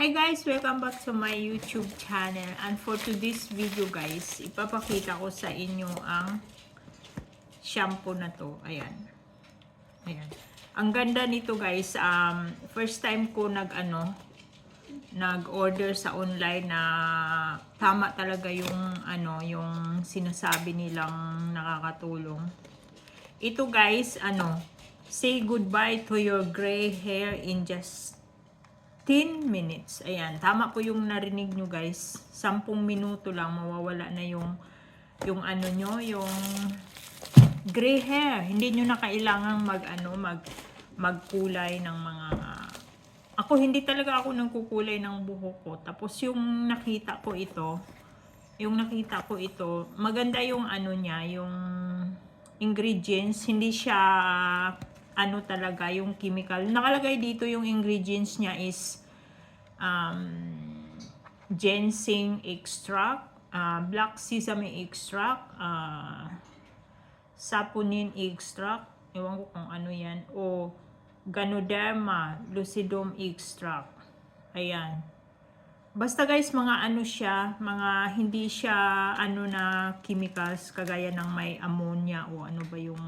Hi guys! Welcome back to my YouTube channel. And for today's video guys, ipapakita ko sa inyo ang shampoo na to. Ayan. Ayan. Ang ganda nito guys. First time ko nag-order sa online na tama talaga yung sinasabi nilang nakakatulong. Ito guys, say goodbye to your gray hair in just 10 minutes. Ayan, tama po yung narinig nyo guys. 10 minuto lang mawawala na yung yung gray hair. Hindi nyo na kailangang magkulay ng mga ako hindi talaga ako nagkukulay ng buhok ko. Tapos yung nakita ko ito, maganda yung niya, yung ingredients, hindi siya talaga yung chemical. Nakalagay dito yung ingredients niya is ginseng extract, black sesame extract, saponin extract, ewan ko kung ano yan, o Ganoderma lucidum extract. Ayan. Basta guys, mga mga hindi siya na chemicals kagaya ng may ammonia o ano ba yung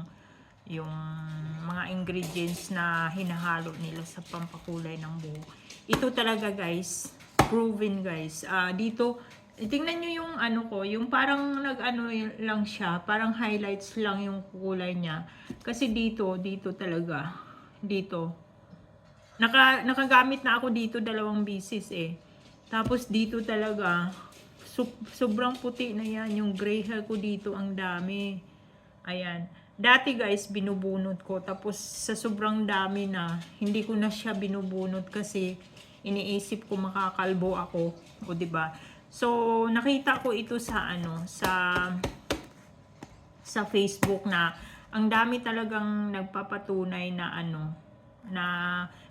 mga ingredients na hinahalo nila sa pampakulay ng buhok. Ito talaga guys, proven guys. Dito, tingnan nyo yung yung parang lang siya, parang highlights lang yung kulay niya. Kasi dito talaga, dito. Nakagamit na ako dito 2 beses eh. Tapos dito talaga, sobrang puti na yan. Yung gray hair ko dito, ang dami. Ayan. Dati guys, binubunot ko. Tapos sa sobrang dami na, hindi ko na siya binubunot kasi iniisip ko makakalbo ako. O diba? So, nakita ko ito sa sa Facebook na ang dami talagang nagpapatunay na na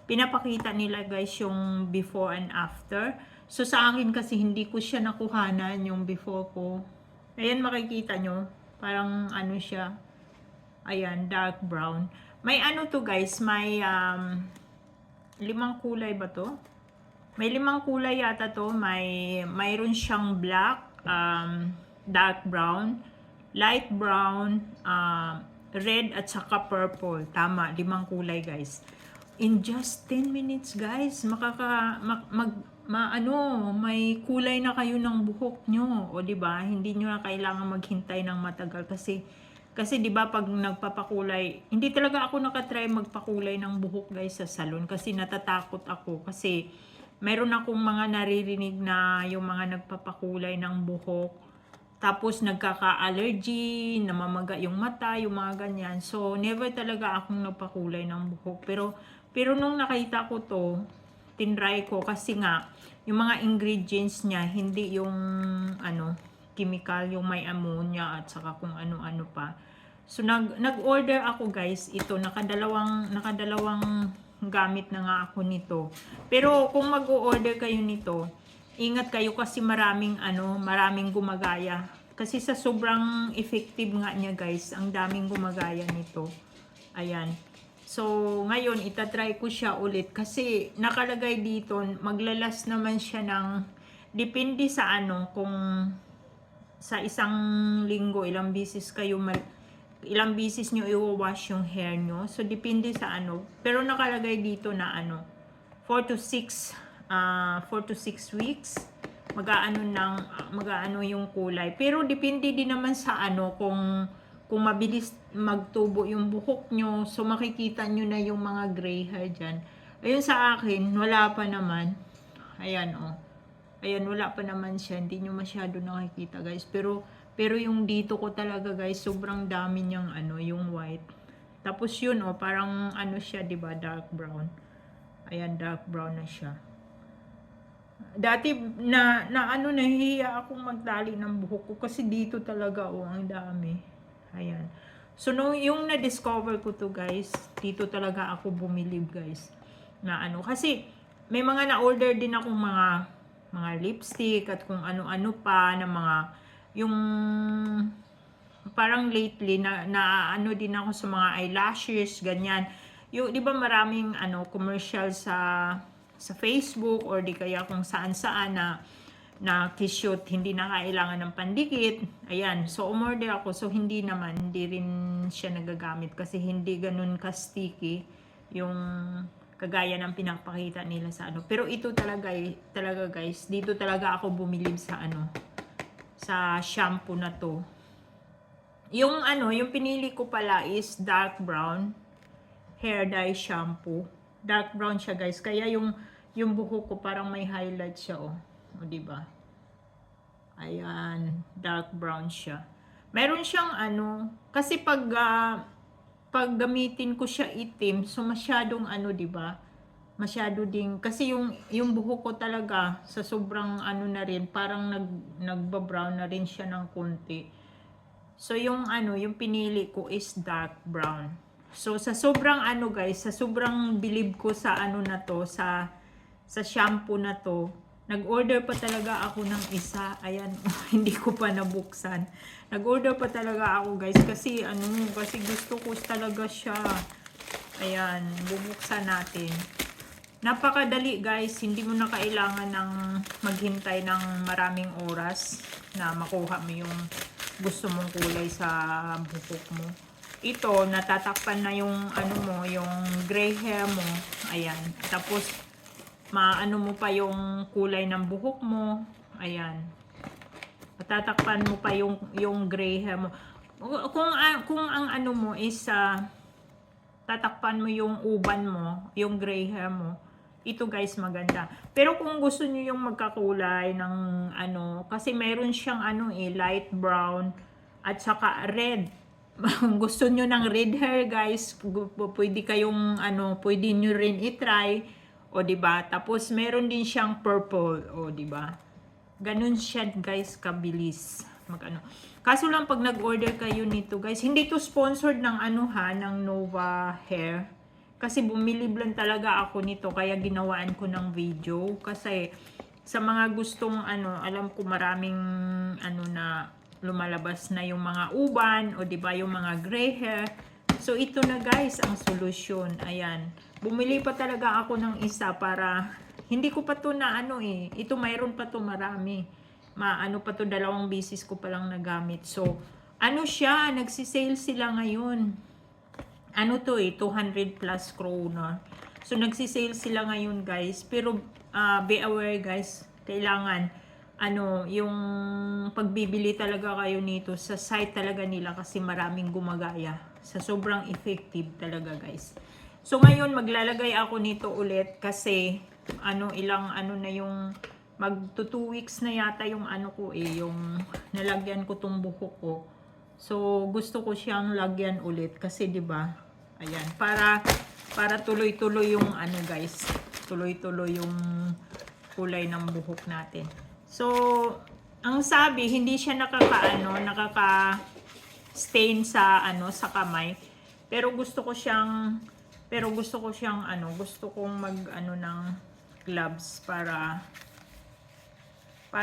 pinapakita nila guys yung before and after. So sa akin kasi hindi ko siya nakuhanan yung before ko. Ayan, makikita nyo. Parang siya. Ayan, dark brown. May to guys, may 5 kulay ba to? May 5 kulay yata to. Mayroon siyang black, dark brown, light brown, red at saka purple. Tama, 5 kulay guys. In just 10 minutes guys, may kulay na kayo ng buhok nyo. O diba, hindi nyo na kailangan maghintay ng matagal kasi 'di ba pag nagpapakulay, hindi talaga ako nakatry magpakulay ng buhok guys sa salon kasi natatakot ako kasi meron akong mga naririnig na yung mga nagpapakulay ng buhok tapos nagkaka-allergy, namamaga yung mata, yung mga ganyan. So never talaga akong nagpakulay ng buhok. Pero nung nakita ko to, tinry ko kasi nga yung mga ingredients niya hindi yung chemical, yung may ammonia at saka kung ano-ano pa. So nag-order ako guys, ito nakadalawang gamit na nga ako nito. Pero kung mag-order kayo nito, ingat kayo kasi maraming gumagaya. Kasi sa sobrang effective nga niya guys, ang daming gumagaya nito. Ayan. So ngayon itatry ko siya ulit kasi nakalagay dito maglalas naman siya ng depende sa kung sa isang linggo ilang beses nyo i-wash yung hair nyo. So depende sa pero nakalagay dito na 4 to 6 weeks mag-aano yung kulay. Pero depende din naman sa kung mabilis magtubo yung buhok nyo. So makikita nyo na yung mga gray hair dyan. Ayun, sa akin wala pa naman. Ayan Ayan, wala pa naman siya. Hindi nyo masyado nakikita guys. Pero yung dito ko talaga guys, sobrang dami niyang yung white. Tapos yun parang siya, 'di ba, dark brown. Ayan, dark brown na siya. Dati nahihiya akong magtali ng buhok ko kasi dito talaga ang dami. Ayan. So yung na-discover ko to guys, dito talaga ako bumilib guys. Na kasi may mga na-order din akong mga lipstick at kung ano-ano pa na mga yung parang lately na din ako sa mga eyelashes ganyan. Yung 'di ba maraming commercial sa sa Facebook or di kaya kung saan-saan na kishoot, hindi na kailangan ng pandikit. Ayan, so umorder ako. So hindi rin siya nagagamit kasi hindi ganun ka-sticky yung kagaya ng pinapakita nila sa ano. Pero ito talaga guys, dito talaga ako bumilib sa sa shampoo na to. Yung yung pinili ko pala is dark brown hair dye shampoo. Dark brown siya guys, kaya yung buhok ko parang may highlight siya o diba? Ayan, dark brown siya. Meron siyang kasi pag gamitin ko siya itim, so masyadong diba? Masyado ding, kasi yung buhok ko talaga sa sobrang na rin, parang nagba-brown na rin siya ng konti. So yung yung pinili ko is dark brown. So sa sobrang guys, sa sobrang bilib ko sa na to, sa shampoo na to, nag-order pa talaga ako ng isa. Ayan, hindi ko pa nabuksan. Nag-order pa talaga ako guys kasi kasi gusto ko talaga siya. Ayan, bubuksan natin. Napakadali guys, hindi mo na kailangan ng maghintay ng maraming oras na makuha mo yung gusto mong kulay sa buhok mo. Ito, natatakpan na yung yung gray hair mo. Ayan, tapos maano mo pa yung kulay ng buhok mo. Ayan. Tatakpan mo pa yung gray hair mo. Kung ang mo is tatakpan mo yung uban mo, yung gray hair mo, ito guys maganda. Pero kung gusto niyo yung magkakulay ng kasi meron siyang light brown at saka red. Gusto niyo ng red hair guys, pwede kayong pwede niyo rin i-try. O diba? Tapos meron din siyang purple, o diba? Ganun siya guys, kabilis Kaso lang pag nag-order kayo nito guys, hindi to sponsored ng ng Nova Hair. Kasi bumilib lang talaga ako nito, kaya ginawaan ko ng video. Kasi sa mga gustong alam ko maraming na lumalabas na yung mga uban, o diba yung mga gray hair. So ito na guys ang solusyon. Ayan. Bumili pa talaga ako ng isa para hindi ko pa to na ito mayroon pa to marami. Pa to, 2 beses ko pa lang nagamit. So siya, nagsi-sale sila ngayon. To 200 plus krona. So nagsi-sale sila ngayon guys. Pero be aware guys, kailangan yung pagbibili talaga kayo nito sa site talaga nila kasi maraming gumagaya. Sa sobrang effective talaga guys. So ngayon maglalagay ako nito ulit kasi ilang na yung magto 2 weeks na yata yung ko yung nalagyan ko tong buhok ko. So gusto ko siyang lagyan ulit kasi 'di ba? Ayan, para tuloy-tuloy yung guys. Tuloy-tuloy yung kulay ng buhok natin. So ang sabi hindi siya nakaka-stain sa sa kamay. Pero gusto ko siyang gusto kong mag ng gloves para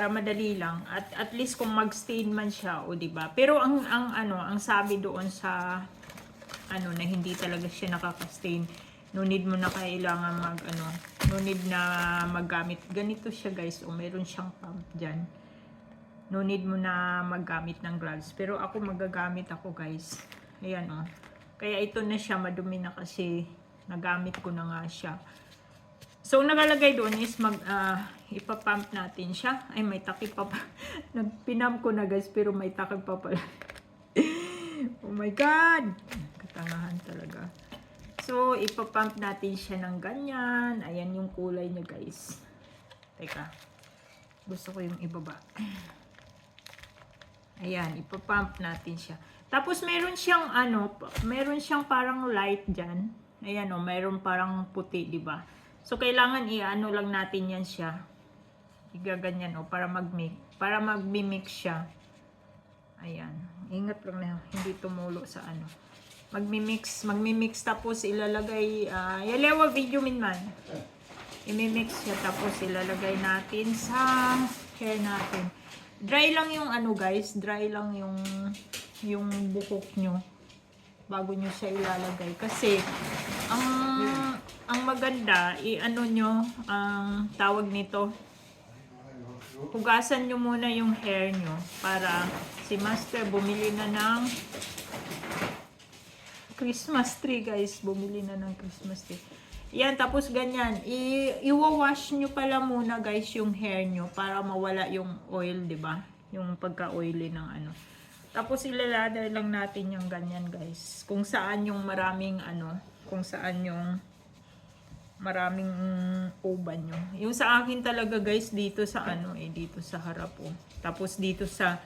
madali lang at least kung mag-stain man siya o di ba. Pero ang sabi doon sa na hindi talaga siya nakaka-stain. No need mo na kailangan no need na maggamit. Ganito siya guys, meron siyang pump diyan. No need mo na maggamit ng gloves. Pero ako magagamit ako guys. Ayan Kaya ito na siya, madumi na kasi nagamit ko na nga siya. So, nakalagay doon is ipapump natin siya. Ay, may takip pa pa. Nagpinam ko na guys, pero may takip pa pala. Oh my God! Katangahan talaga. So, ipapump natin siya ng ganyan. Ayan yung kulay niya guys. Teka. Gusto ko yung ibaba. Ayan, ipapump natin siya. Tapos meron siyang meron siyang parang light diyan. Ayan meron parang puti, 'di ba? So kailangan lang natin 'yan siya. Igaganyan para magmi-mix siya. Ayan. Ingat lang na hindi tumulo sa Magmi-mix tapos ilalagay yalewa video minman. I-mix siya tapos ilalagay natin sa hair natin. Dry lang yung guys, dry lang yung buhok nyo bago nyo siya ilalagay kasi ang maganda, i-ano nyo, ang tawag nito, hugasan nyo muna yung hair nyo para si Master bumili na ng Christmas tree, guys. Bumili na ng Christmas tree. Yan, tapos ganyan. I-wash nyo pala muna, guys, yung hair nyo para mawala yung oil, di ba? Yung pagka-oily ng ano. Tapos ilalada lang natin yung ganyan, guys. Kung saan yung maraming ano, kung saan yung maraming uban nyo. Yung sa akin talaga, guys, dito sa ano dito sa harap, oh. Tapos dito sa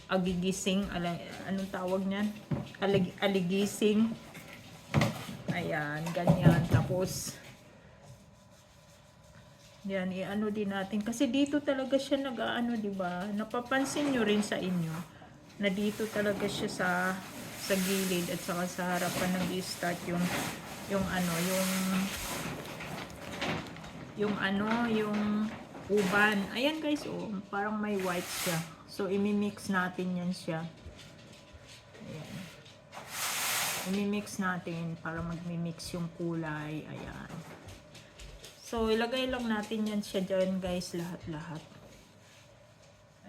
agigising, anong tawag niyan? Aligising. Ayan, ganyan. Tapos, yan, i-ano din natin. Kasi dito talaga siya nag-ano, diba? Napapansin nyo rin sa inyo na dito talaga siya sa gilid at saka sa harapan nag-i-start yung uban. Ayan, guys, oh, parang may white siya. So, imi-mix natin yan siya. Ayan. Imi-mix natin para mag-mix yung kulay. Ayan. So, ilagay lang natin yan siya dyan, guys, lahat-lahat.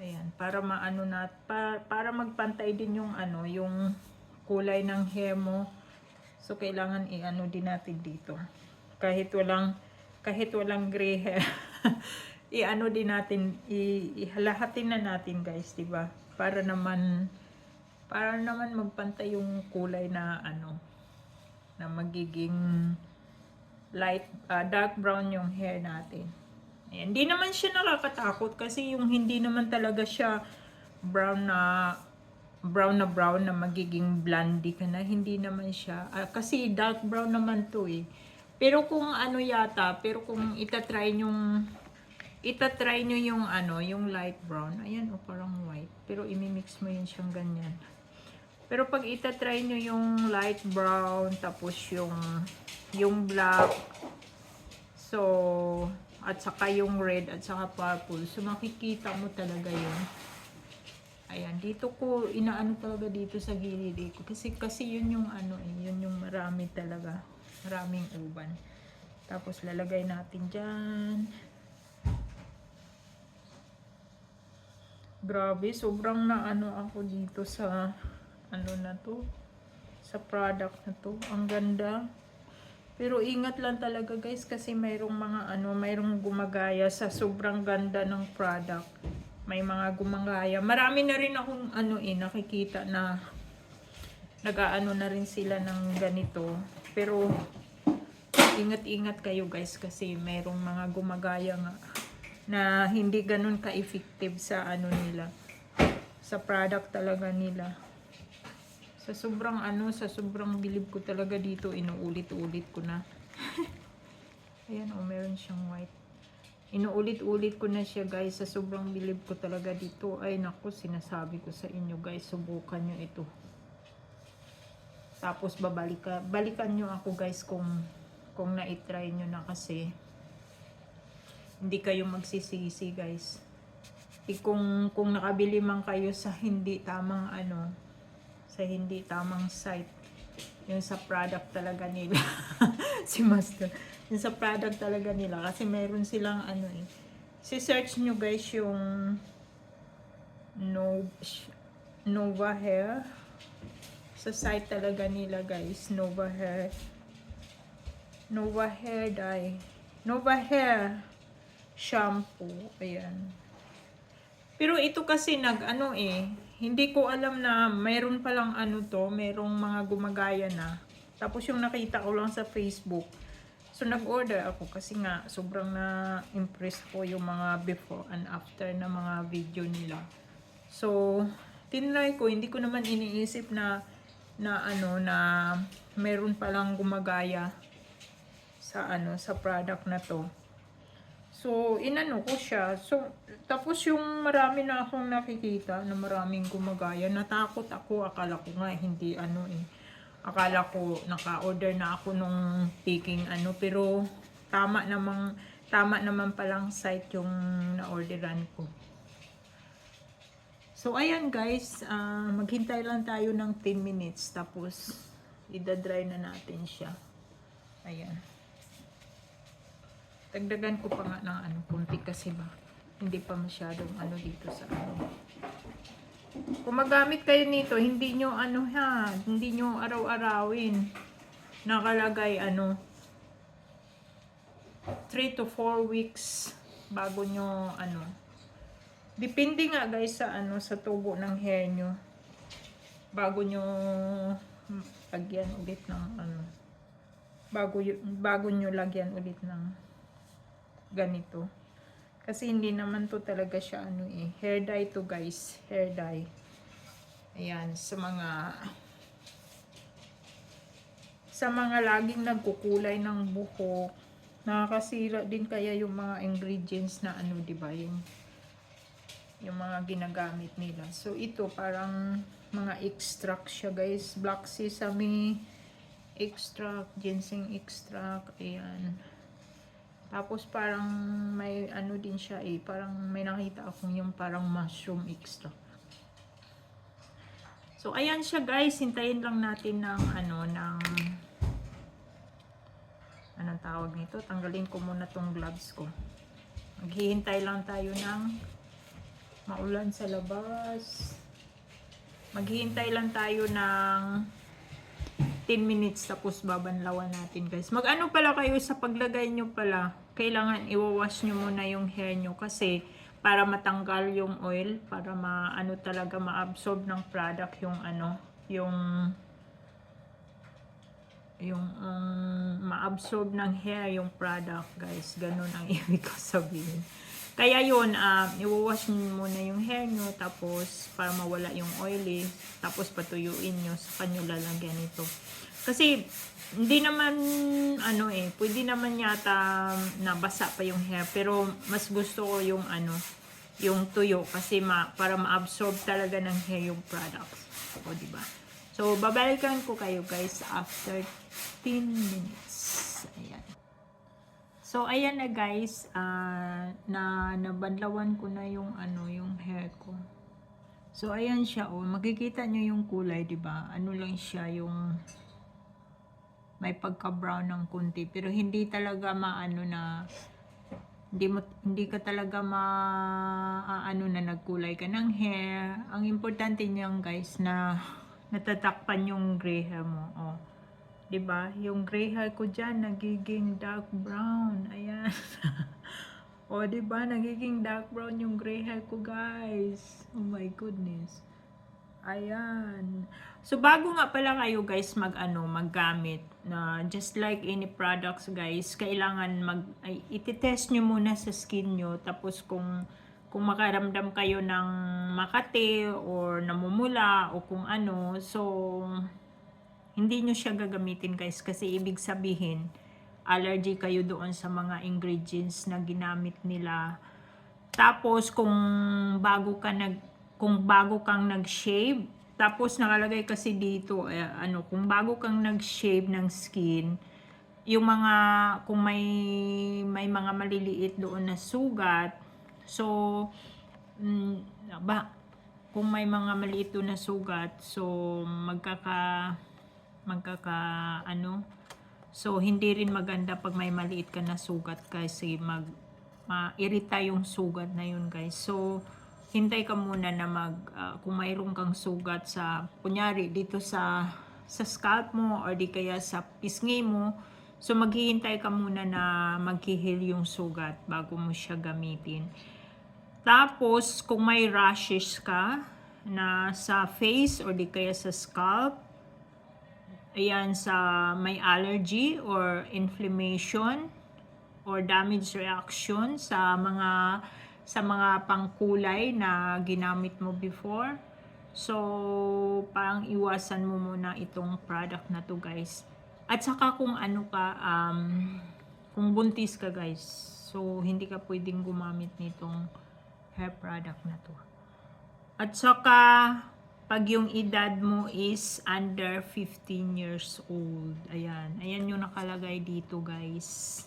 Ayan, para maano para magpantay din yung ano, yung kulay ng hair mo. So, kailangan i-ano din natin dito. Kahit walang gray hair. I-ano din natin, ihalahatin na natin, guys, 'di ba? Para naman magpantay yung kulay na ano, na magiging dark brown yung hair natin. Ayan. Hindi naman siya nakakatakot kasi yung hindi naman talaga siya brown na magiging blondie ka na. Hindi naman siya. Kasi dark brown naman to eh. Pero kung ano yata, kung itatry nyo yung ano, yung light brown. Ayan, o parang white. Pero imimix mo yun siyang ganyan. Pero pag itatry nyo yung light brown, tapos yung black, so, at saka yung red, at saka purple, so makikita mo talaga yun. Ayan, dito ko, inaano talaga dito sa gilid ko. Kasi yun yung ano yun yung marami talaga. Maraming uban. Tapos lalagay natin dyan. Grabe, sobrang naano ako dito sa ano na to, sa product na to. Ang ganda. Pero ingat lang talaga, guys, kasi mayroong gumagaya sa sobrang ganda ng product. May mga gumagaya. Marami na rin akong nakikita na nag-aano na rin sila ng ganito. Pero ingat-ingat kayo, guys, kasi mayroong mga gumagaya nga na hindi ganun ka-effective sa ano nila, sa product talaga nila. Sa sobrang bilib ko talaga dito, inuulit-ulit ko na. Ayan, meron siyang white. Inuulit-ulit ko na siya, guys, sa sobrang bilib ko talaga dito. Ay naku, sinasabi ko sa inyo, guys, subukan nyo ito. Tapos balikan nyo ako, guys, kung na-try nyo na, kasi hindi kayo magsisisi, guys. Kung nakabili man kayo sa hindi tamang sa hindi tamang site, yung sa product talaga nila. Si Master, yung sa product talaga nila, kasi meron silang si-search nyo, guys, yung Nova Hair. Sa site talaga nila, guys, Nova Hair dye, Nova Hair shampoo. Ayan. Pero ito kasi hindi ko alam na mayroon palang merong mga gumagaya na. Tapos yung nakita ko lang sa Facebook. So nag-order ako kasi nga sobrang na-impress ko yung mga before and after na mga video nila. So tinry ko, hindi ko naman iniisip na mayroon palang gumagaya sa product na to. So, inano ko siya. So, tapos yung marami na akong nakikita na maraming gumagaya. Natakot ako. Akala ko nga hindi Akala ko naka-order na ako nung taking Pero tama naman palang site yung na-orderan ko. So, ayan, guys. Maghintay lang tayo ng 10 minutes. Tapos, idadry na natin siya. Ayan. Dagdagan ko pa nga ng ano, kunti kasi ba. Hindi pa masyadong ano dito sa ano. Kung magamit kayo nito, hindi nyo ano ha, hindi nyo araw-arawin. Nakalagay ano, 3 to 4 weeks bago nyo ano. Depende nga guys sa ano, sa tubo ng hair nyo. Bago nyo lagyan ulit ng ano. Bago nyo lagyan ulit ng ganito. Kasi hindi naman to talaga siya ano eh. Hair dye to guys. Hair dye. Ayan. Sa mga laging nagkukulay ng buhok. Nakakasira din kaya yung mga ingredients na ano, diba? Yung mga ginagamit nila. So ito parang mga extract siya guys. Black sesame extract. Ginseng extract. Ayan. Tapos parang may ano din siya eh, parang may nakita akong yung parang mushroom extract. So ayan siya guys, hintayin lang natin ng ano, anong tawag nito? Tanggalin ko muna tong gloves ko. Maghihintay lang tayo ng maulan sa labas. Maghihintay lang tayo ng 10 minutes tapos babanlawan natin guys. Mag-ano pala kayo sa paglagay nyo pala. Kailangan i-wash nyo muna yung hair nyo kasi para matanggal yung oil, para maano talaga ma-absorb ng product yung ano, yung ma-absorb ng hair yung product guys. Ganun ang ibig ko sabihin. Kaya yun, i-wash nyo muna yung hair nyo tapos para mawala yung oily, tapos patuyuin nyo sa kanyo lalagyan ito. Kasi hindi naman ano eh, pwede naman yata nabasa pa yung hair, pero mas gusto ko yung ano, yung tuyo kasi para ma-absorb talaga ng hair yung products. O diba? So babalikan ko kayo guys after 10 minutes. Ayan. So ayan na guys, nabanlawan ko na yung ano, yung hair ko. So ayan siya oh, makikita nyo yung kulay, 'di ba? Ano lang siya, yung may pagka-brown ng kunti, pero hindi talaga maano na hindi ka talaga ano na nagkulay ka ng hair. Ang importante niyan guys na natatakpan yung gray hair mo. Oh. 'Di ba? Yung gray hair ko diyan nagiging dark brown. Ayan. O, 'di ba? Nagiging dark brown yung gray hair ko, guys. Oh my goodness. Ayan. So, bago nga pala kayo, guys, maggamit na just like any products, guys, kailangan ititest nyo muna sa skin nyo. Tapos, kung makaramdam kayo ng makati or namumula o kung ano, so, hindi nyo siya gagamitin, guys, kasi ibig sabihin, allergy kayo doon sa mga ingredients na ginamit nila. Tapos kung bago kang nag-shave, tapos nakalagay kasi dito kung bago kang nag-shave ng skin, yung mga kung may mga maliliit doon na sugat, so kung may mga maliit doon na sugat, so so hindi rin maganda pag may maliit ka na sugat kasi ma-irita yung sugat na yun, guys. So hintay ka muna na kung mayroon kang sugat sa kunyari dito sa scalp mo or di kaya sa pisngi mo, so maghihintay ka muna na mag-heal yung sugat bago mo siya gamitin. Tapos kung may rashes ka na sa face or di kaya sa scalp, ayan, sa may allergy or inflammation or damage reaction sa mga pangkulay na ginamit mo before. So, parang iwasan mo muna itong product na to, guys. At saka kung kung buntis ka, guys, so hindi ka pwedeng gumamit nitong hair product na to. At saka pag yung edad mo is under 15 years old. Ayan. Ayan yung nakalagay dito, guys.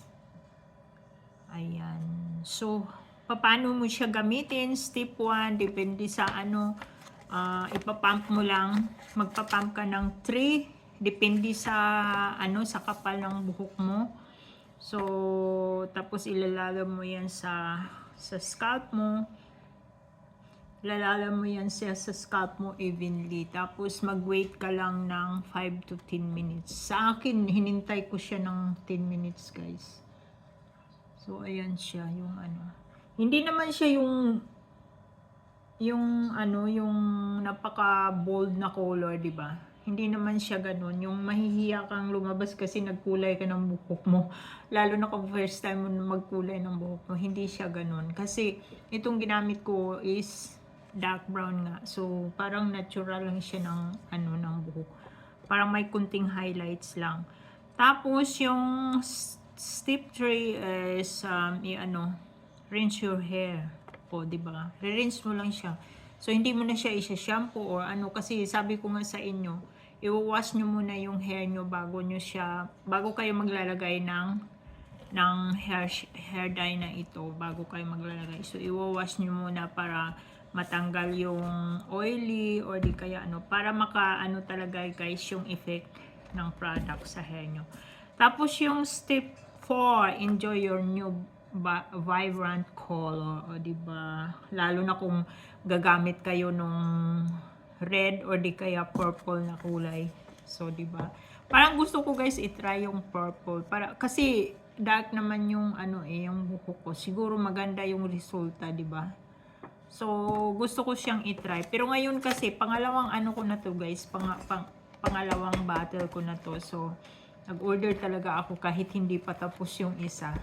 Ayan. So, paano mo siya gamitin? Step 1, depende sa ipapump mo lang. Magpapump ka ng 3. Depende sa sa kapal ng buhok mo. So, tapos ilalagay mo yan sa scalp mo. Ilalagay mo yan sa scalp mo evenly. Tapos mag-wait ka lang ng 5 to 10 minutes. Sa akin, hinintay ko siya ng 10 minutes, guys. So, ayan siya, yung ano. Hindi naman siya yung yung napaka bold na color, 'di ba? Hindi naman siya ganoon, yung mahihiya kang lumabas kasi nagkulay ka ng buhok mo. Lalo na kung first time mo magkulay ng buhok mo, hindi siya ganoon. Kasi itong ginamit ko is dark brown nga. So, parang natural lang siya ng ng buhok. Parang may kunting highlights lang. Tapos yung step 3 is rinse your hair. O, di ba? Re-rinse mo lang siya. So, hindi mo na siya isa-shampoo or kasi sabi ko nga sa inyo, i-wash nyo muna yung hair nyo bago kayo maglalagay ng hair dye na ito, bago kayo maglalagay. So, i-wash nyo muna para matanggal yung oily or di kaya para talaga guys yung effect ng product sa hair nyo. Tapos yung step 4, enjoy your new vibrant color, o diba? Lalo na kung gagamit kayo nung red or di kaya purple na kulay. So, diba? Parang gusto ko guys i-try yung purple kasi dark naman yung yung buhok ko. Siguro maganda yung resulta, diba? So, gusto ko siyang i-try. Pero ngayon kasi pangalawang ko na to guys, pangalawang battle ko na to. So, nag-order talaga ako kahit hindi pa tapos yung isa.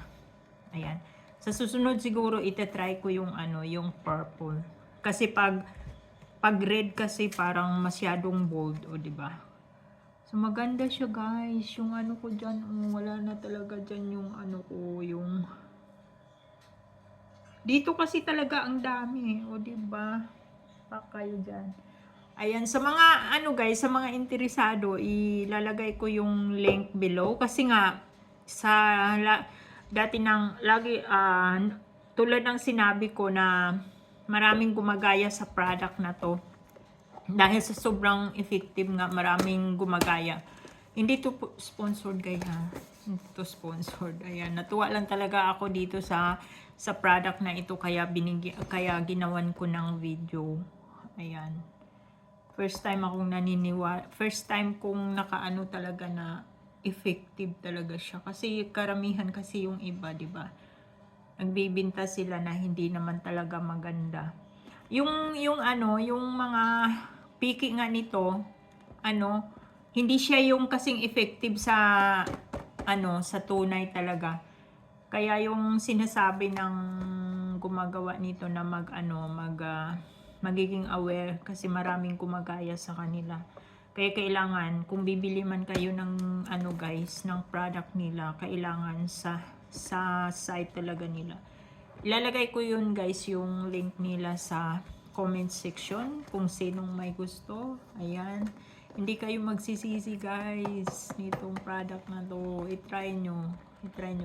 Ayan. Sa susunod siguro itatry ko yung yung purple. Kasi pag red kasi parang masyadong bold, o di ba? So maganda siya guys. Yung ko diyan, wala na talaga diyan yung ko, yung dito kasi talaga ang dami, o di ba? Pa kayo diyan. Ayan, sa mga guys, sa mga interesado, ilalagay ko yung link below kasi nga dati nang lagi tulad ng sinabi ko na maraming gumagaya sa product na to. Dahil sa sobrang effective nga, maraming gumagaya. Hindi to sponsored guys ha. Hindi to sponsored. Ayan, natuwa lang talaga ako dito sa product na ito kaya ginawan ko ng video. Ayan. First time kong nakaano talaga na effective talaga siya. Kasi karamihan kasi yung iba, di ba? Nagbibinta sila na hindi naman talaga maganda. Yung mga piki nga nito, hindi siya yung kasing effective sa sa tunay talaga. Kaya yung sinasabi ng gumagawa nito na magiging aware kasi maraming gumagaya sa kanila. Kaya kailangan, kung bibili man kayo ng guys, ng product nila, kailangan sa site talaga nila. Ilalagay ko yun guys, yung link nila sa comment section kung sinong may gusto. Ayan. Hindi kayo magsisisi guys nitong product na to. I-try nyo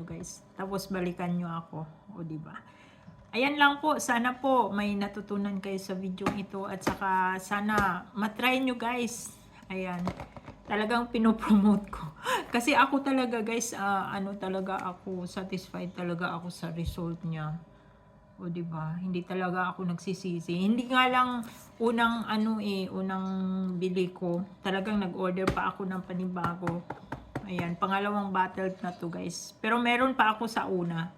guys. Tapos balikan nyo ako. O diba? Ayan lang po, sana po may natutunan kayo sa video ito at saka sana matry nyo guys. Ayan, talagang pinopromote ko. Kasi ako talaga guys, talaga ako, satisfied talaga ako sa result niya. O diba, hindi talaga ako nagsisisi. Hindi nga lang unang unang bili ko, talagang nag-order pa ako ng panibago. Ayan, pangalawang bottle na to guys. Pero meron pa ako sa una.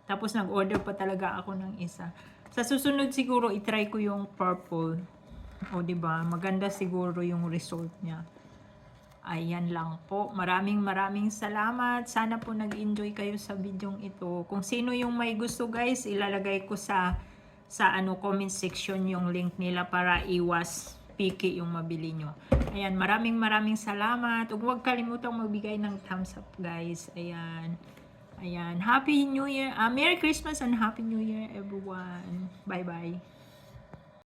Tapos nag-order pa talaga ako ng isa. Sa susunod siguro i-try ko yung purple. O di ba? Maganda siguro yung result niya. Ayan lang po. Maraming salamat. Sana po nag-enjoy kayo sa video ito. Kung sino yung may gusto guys, ilalagay ko sa comment section yung link nila para iwas piki yung mabili nyo. Ayan, maraming salamat. Huwag kalimutang magbigay ng thumbs up guys. Ayan. Ayan, Happy New Year, Merry Christmas and Happy New Year everyone. Bye-bye.